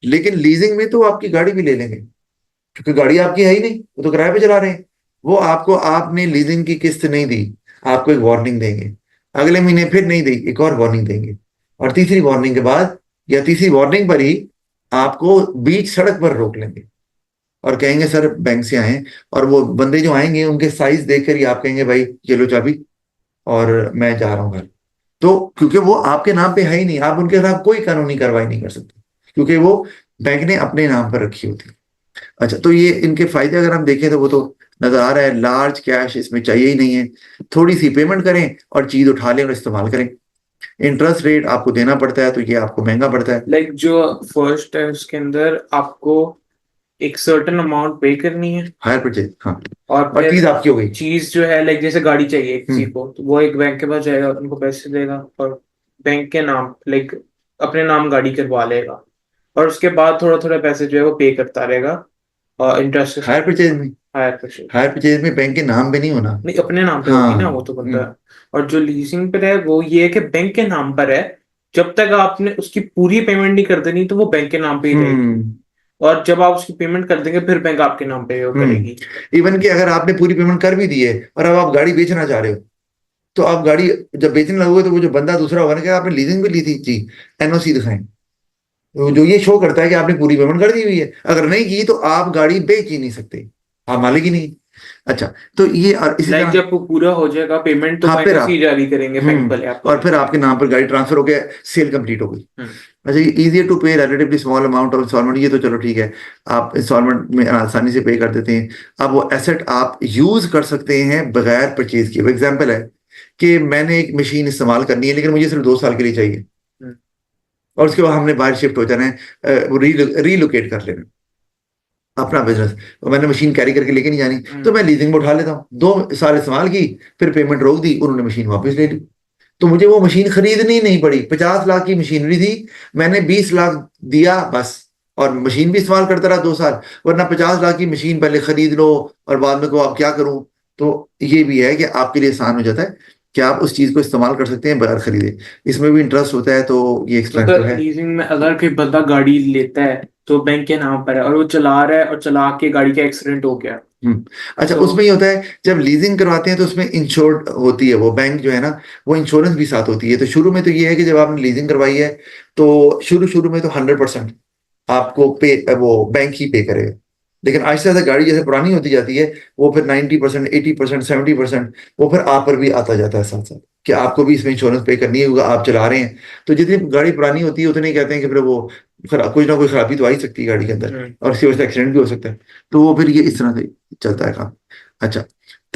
लेकिन लीजिंग में तो आपकी गाड़ी भी ले लेंगे, क्योंकि गाड़ी आपकी है ही नहीं, वो तो किराए पे चला रहे हैं। वो आपको, आपने लीजिंग की किस्त नहीं दी, आपको एक वार्निंग देंगे, अगले महीने फिर नहीं दी, एक और वार्निंग देंगे, और तीसरी वार्निंग के बाद या तीसरी वार्निंग पर ही आपको बीच सड़क पर रोक लेंगे और कहेंगे सर बैंक से आए। और वो बंदे जो आएंगे उनके साइज देखकर ही आप कहेंगे भाई ये लो चाबी और मैं जा रहा हूँ घर। तो क्योंकि वो आपके नाम पे है ही नहीं, आप उनके खिलाफ कोई कानूनी कार्रवाई नहीं कर सकते, क्योंकि वो बैंक ने अपने नाम पर रखी होती है। अच्छा, तो ये इनके फायदे अगर हम देखें तो वो तो नजर आ रहा है, लार्ज कैश इसमें चाहिए ही नहीं है, थोड़ी सी पेमेंट करें और चीज उठा लें और इस्तेमाल करें। इंटरेस्ट रेट आपको देना पड़ता है, तो ये आपको महंगा पड़ता है। लाइक जो फर्स्ट है उसके अंदर आपको एक सर्टेन अमाउंट पे करनी है, हायर परचेज, हाँ, और और फिर चीज आपकी हो गई। चीज जो है लाइक जैसे गाड़ी चाहिए किसी को, तो वो एक बैंक के पास जाएगा, उनको पैसे देगा और बैंक के नाम लाइक अपने नाम गाड़ी करवा लेगा, और उसके बाद थोड़ा थोड़ा पैसे जो है वो पे करता रहेगा और इंटरेस्ट के हायर साथ। परचेज में, हायर परचेज हायर परचेज में बैंक के नाम पे नहीं होना। नहीं, अपने नाम पे होगी ना हाँ। वो तो बंदा है। और जो लीजिंग पे है वो ये है कि बैंक के नाम पर है, जब तक आपने उसकी पूरी पेमेंट नहीं कर देनी तो वो बैंक के नाम पे ही रहेगी, हम्म और जब आप उसकी पेमेंट कर देंगे फिर बैंक आपके नाम पे वो करेगी। इवन कि अगर आपने पूरी पेमेंट कर भी दी है और अब आप गाड़ी बेचना चाह रहे हो, तो आप गाड़ी जब बेचने लगोगे तो वो जो बंदा दूसरा होगा ना, कि आपने लीजिंग पे ली थी जी, एनओसी दिखाएं, तो जो ये शो करता है कि आपने पूरी पेमेंट कर दी हुई है। अगर नहीं की तो आप गाड़ी बेच ही नहीं सकते, आप मालिक ही नहीं। अच्छा, तो ये और इसी लाइक तरह, जब वो पूरा हो जाएगा पेमेंट तो हाँ फिर फाइनेंस आप, ही जारी करेंगे बैंक वाले आपको। और फिर आपके नाम पर गाड़ी ट्रांसफर हो गया, सेल कंप्लीट हो गई। हम्म। अच्छा, ये easier to pay relatively small amount of instalment, ये तो चलो ठीक है, आप इंस्टॉलमेंट में आसानी से पे कर देते हैं। अब वो एसेट आप यूज कर सकते हैं बगैर परचेज किए। एग्जाम्पल है कि मैंने एक मशीन इस्तेमाल करनी है लेकिन मुझे सिर्फ 2 साल के लिए चाहिए, हम्म। और उसके बाद हमने बाहर शिफ्ट हो जाना है, रीलोकेट कर लेना अपना बिजनेस, तो मैंने मशीन कैरी करके लेके नहीं जानी, तो मैं लीजिंग में उठा लेता हूँ, 2 साल इस्तेमाल की, फिर पेमेंट रोक दी, उन्होंने मशीन वापस ले ली, तो मुझे वो मशीन खरीदनी नहीं पड़ी। 50 लाख की मशीनरी थी, मैंने 20 लाख दिया बस, और मशीन भी इस्तेमाल करता रहा 2 साल। वरना 50 लाख की मशीन पहले खरीद लो और बाद में को आप क्या करूं। तो ये भी है कि आपके लिए आसान हो जाता है कि आप उस चीज को इस्तेमाल कर सकते हैं बगैर खरीदे। इसमें भी इंटरेस्ट होता है, तो ये तो एक्सपेंस तो है। लीजिंग में अगर कोई बंदा गाड़ी लेता है तो बैंक के नाम पर है और वो चला रहा है और चला के गाड़ी का एक्सीडेंट हो गया, हम्म अच्छा, तो उसमें ये होता है जब लीजिंग करवाते हैं तो उसमें इंश्योर्ड होती है वो बैंक जो है ना, वो इंश्योरेंस भी साथ होती है। तो शुरू में तो ये है कि जब आपने लीजिंग करवाई है तो शुरू शुरू में तो 100% आपको पे, वो बैंक ही पे करेगा। लेकिन आहिस्ते आहिस्ते गाड़ी जैसे पुरानी होती जाती है, वो फिर 90%, 80%, 70% वो फिर आप पर भी आता जाता है साथ साथ, कि आपको भी इसमें इंश्योरेंस पे करनी है क्योंकि आप चला रहे हैं। तो जितनी गाड़ी पुरानी होती है उतने कहते हैं कि फिर वो कुछ ना कुछ खराबी तो आ ही सकती है गाड़ी के अंदर, और उसकी वजह से एक्सीडेंट भी हो सकता है। तो वो फिर ये इस तरह से चलता है काम। अच्छा,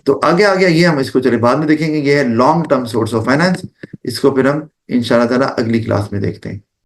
तो आगे आगे ये हम इसको चले बाद में देखेंगे, ये है long term source of finance. इसको फिर हम इंशाल्लाह ताला अगली क्लास में देखते हैं।